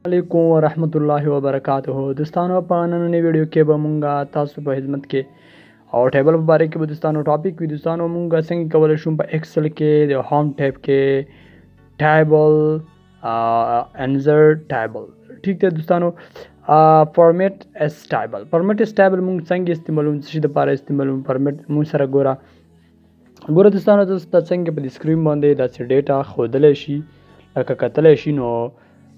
علیکم ورحمت الله وبرکاته دوستانو په نننۍ ویډیو کې به مونږه تاسو په خدمت کې او ټیبل په باره کې به دوستانو ټاپک وي. دوستانو مونږ څنګه کولی شو په ایکسل کې د هوم ټیب کې ټیبل انزرټ ټیبل ټیک دی دوستانو. فارمیټ اس ټیبل مونږ څنګه استعمالوم څه د لپاره استعمالوم فارمیټ مونږ سره ګوره دوستانو تاسو څنګه په سکرین باندې داسې ډیټا ښودلی شي لکه کتلی شي. نو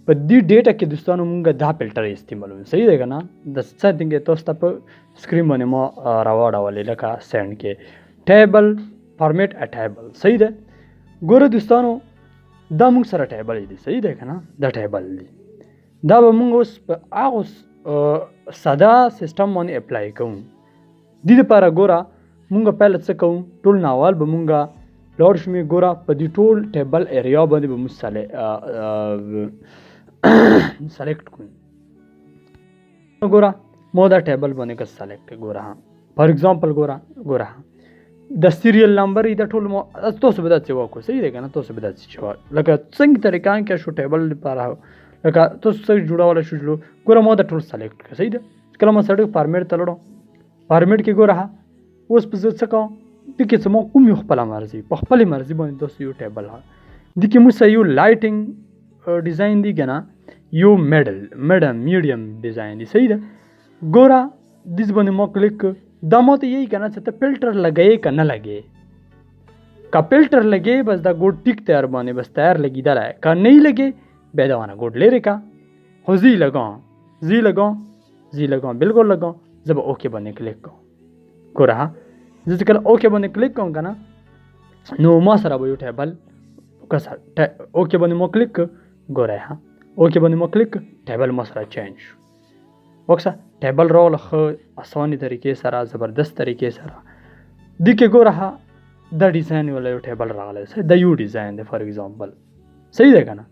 په دې ډیټا کې دوستانو مونږ دا فلټر استعمالوم صحیح دی که نه. د څه تاسو ته په سکرین باندې ما راواړولې لکه سینډ کې ټیبل فارمیټ ا ټیبل صحیح دی. ګوره دوستانو دا مونږ سره ټیبل دی صحیح دی که نه. دا ټیبل دی دا به مونږ اوس په هغه ساده سیسټم باندې اپلای کوو. دې دپاره ګوره مونږ پهله څه کوو ټول ناول به مونږ لاړ شو. ګوره په دې ټول ټیبل ایریا باندې به مونږ سلیکټ کوو. ګوره ما دا ټیبل باندې که سلیکټ ګوره فار ایگزامپل ګوره د سیریل نمبر دا ټول ما تاسو به داسې وکړو صحیح دی که نه. تاسو به داسې چې لکه څنګه طریقه کې شو ټیبل لپاره لکه تاسو څه جوړولی شو ګوره ما دا ټول سلیکټ کړه صحیح دی. کله ما سړی فارمیټ ته لړم فارمیټ کې ګوره اوس په زه څه کوم دې کې څه ما کوم یو خپله مرضي په خپلې مرضي باندې تاسو یو ټیبل دې کې موږ سره یو لایټنګ ډیزاین دی که نه یو میډیم ډیزاین دی صحیح ده. ګوره دې باندې ما کلیک دا ما ته یہی کہنا چې ته فلټر لګوې که نه لګوې. که فلټر لګوې بس دا ګوډ ټیک تیار باندې بس تیار لګېدلی که نه لګې بیا دغه نه ګوډ لرې که خو زی لګوم بلکل لګوم زه به اوکې باندې کلیک کوم. ګوره زه چې کله اوکې باندې کلیک کوم که نه نو ما سره به یو ټیبل اوکې باندې ما کلیک ګوره اوکې باندې ما کلیک ټیبل ما سره چینج شو. وکړه ټیبل راغله ښه اسانې طریقې سره زبردست طریقې سره. دې کې ګوره دا ډیزاین والا یو ټیبل راغلی دا یو ډیزاین دی فار ایگزامپل صحیح دی که نه.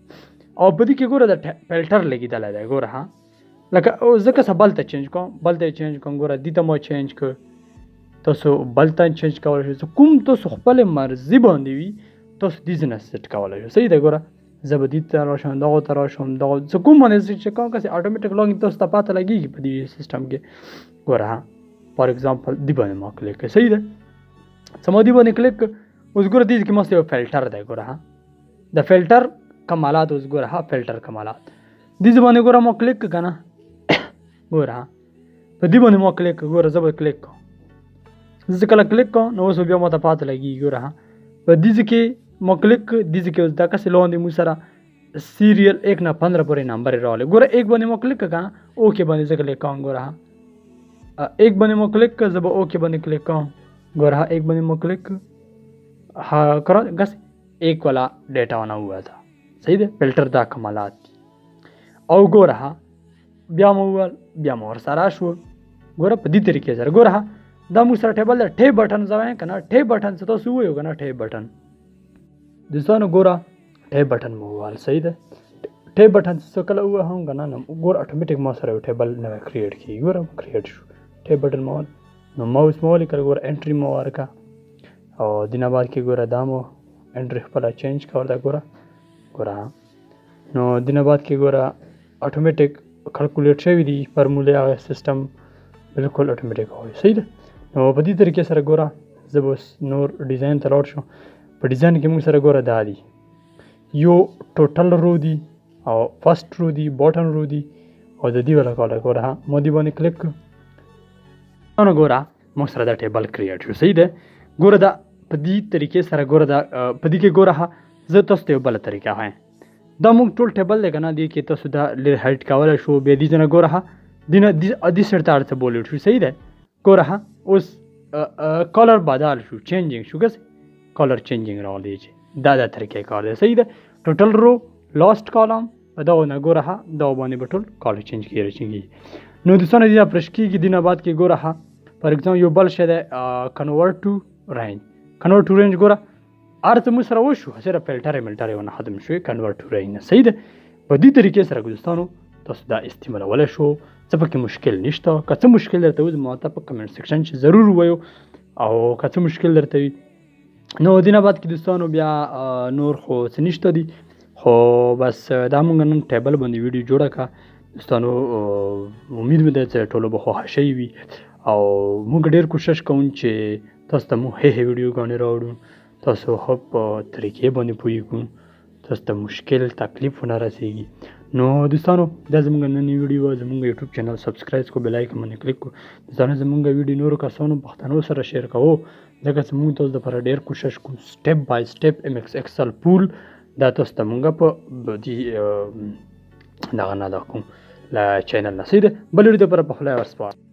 او په دې کې ګوره د فلټر لګېدلی دی ګوره لکه زه که څه بل ته چینج کوم ګوره دې ته ما چینج کړ. تاسو بل ته چینج کولی شو کوم تاسو خپلې مرضي باندې وي تاسو دې ځنه سیټ کولی شو صحیح دی. ګوره زه به دې ته راشم دغو ته راشم دغه زه کوم باندې چې کوم کسې اټومیټک لاګین تاسو ته پته لګېږي په دې سیسټم کې. ګوره فار ایگزامپل دې باندې ما کلیک کړ صحیح ده. څه ما دې باندې کلیک کړ اوس ګوره دې کې ما یو فلټر دی ګوره د فلټر کمالات. اوس ګوره فلټر کمالات دې باندې ګوره ما کلیک کړ که نه ګوره په دې باندې ما کلیک کړ. ګوره زه به کلیک کوم زه کله کلیک کوم نو اوس بیا ما ته پته لګېږي. ګوره په دې کې ما کلیک دې کې اوس دا کسې لاندې موږ سره سیریل 1 نه 15 پورې نمبر یې راغلی. ګوره 1 باندې ما کلیک کړه که نه اوکې باندې زه کلیک کوم. ګوره 1 باندې ما کلیک کړه زه به اوکې باندې کلیک کوم. ګوره 1 باندې ما کلیک کړه بس 1 والا ډیټا ونه ہوا تھا صحیح دی. فلټر دا کمالات دي. او ګوره بیا مو وویل بیا مو ورسره شو ګوره په دې طریقې سره. ګوره دا موږ سره ټیبل دی ټیب بټن زه وایم که نه ټیب بټن څه تاسو ووایو که نه ټیب بټن دوستانو. ګوره ټیب بټن مو وویل صحیح ده. ټیب بټن څه کله ووهم که نه ګوره اټومیټک ما سره یو ټیبل نوی کریټ کېږي. ګوره کریټ شو ټیب بټن مو نو ماوس مو ولیکل ګوره انټري مو ورکړه او دې نه بعد کې ګوره دا مو انټري خپله چینج کړه ده ګوره نو دې نه بعد کې ګوره اټومیټک کلکولیټ شوي دي فارمولې هغه سیسټم بلکل اټومیټک وایي صحیح ده. نو په دې طریقې سره ګوره زه به اوس نور ډیزاین ته لاړ شم. په ډیزاین کې موږ سره ګوره دا دي یو ټوټل رو دی او فرست رو دی باټم رو دی او د دې والا کاله ګوره ما دې باندې کلیک کړو نو ګوره موږ سره دا ټیبل کریټ شو صحیح ده. ګوره دا په دې طریقې سره ګوره دا په دې کې ګوره زه تاسو ته یو بله طریقه وایم. دا موږ ټول ټیبل دی که نه دې کې تاسو دا لږ هایټ کولی شو بیا دې ځنه ګوره دې سیټ ته اړ څه بولیډ شو صحیح ده. ګوره اوس کلر بدل شو چینجینګ شو کس کلر چینجینګ راغلی چې دا طریقې کار دی صحیح ده. ټوټل رو لاست کالم په دغو نه ګوره دغو باندې به ټول کلر چینج کېږي. نو دوستانو دې پرش کېږي دې نه بعد کې ګوره فار ایگزامپل یو بل شی دی کنورټ ټو رینج ګوره هر څه موږ سره وشو صرف فلټر ملټر ونه ختم شوی کنورټ ټو رینج صحیح ده. په دې طریقې سره دوستانو تاسو دا استعمالولی شو څه پکې مشکل نشته. که څه مشکل درته وي ما ته په کمنټ سیکشن کې ضرور ووایو او که څه مشکل درته وي نو دې نه بعد کې دوستانو بیا نور خو څه نشته دي خو بس دا مونږ نن ټیبل باندې ویډیو جوړه کړه دوستانو. امید مې ده چې ټولو به خوښه شوې وي او موږ ډېر کوشش کوو چې تاسو ته مو ښې ویډیوګانې راوړو، تاسو ښه په طریقې باندې پوهېږو، تاسو ته مشکل تکلیف ونه رسېږي. نو دوستانو دا زموږ نننۍ ویډیو وه. زموږ یوټیوب چینل سبسکرایب کړو، بیل آیکن باندې کلیک کړو. دوستانو زموږ ویډیو نورو کسانو پښتنو سره شیر کوو ځکه چې موږ تاسو دپاره ډېر کوشش کوو سټپ بای سټپ ایم ایکس ایکسل پول دا تاسو ته موږ په دې دغه نه دا کوم له چینل نه. صحیح ده، بل ویډیو دپاره په خدای ورسپارم.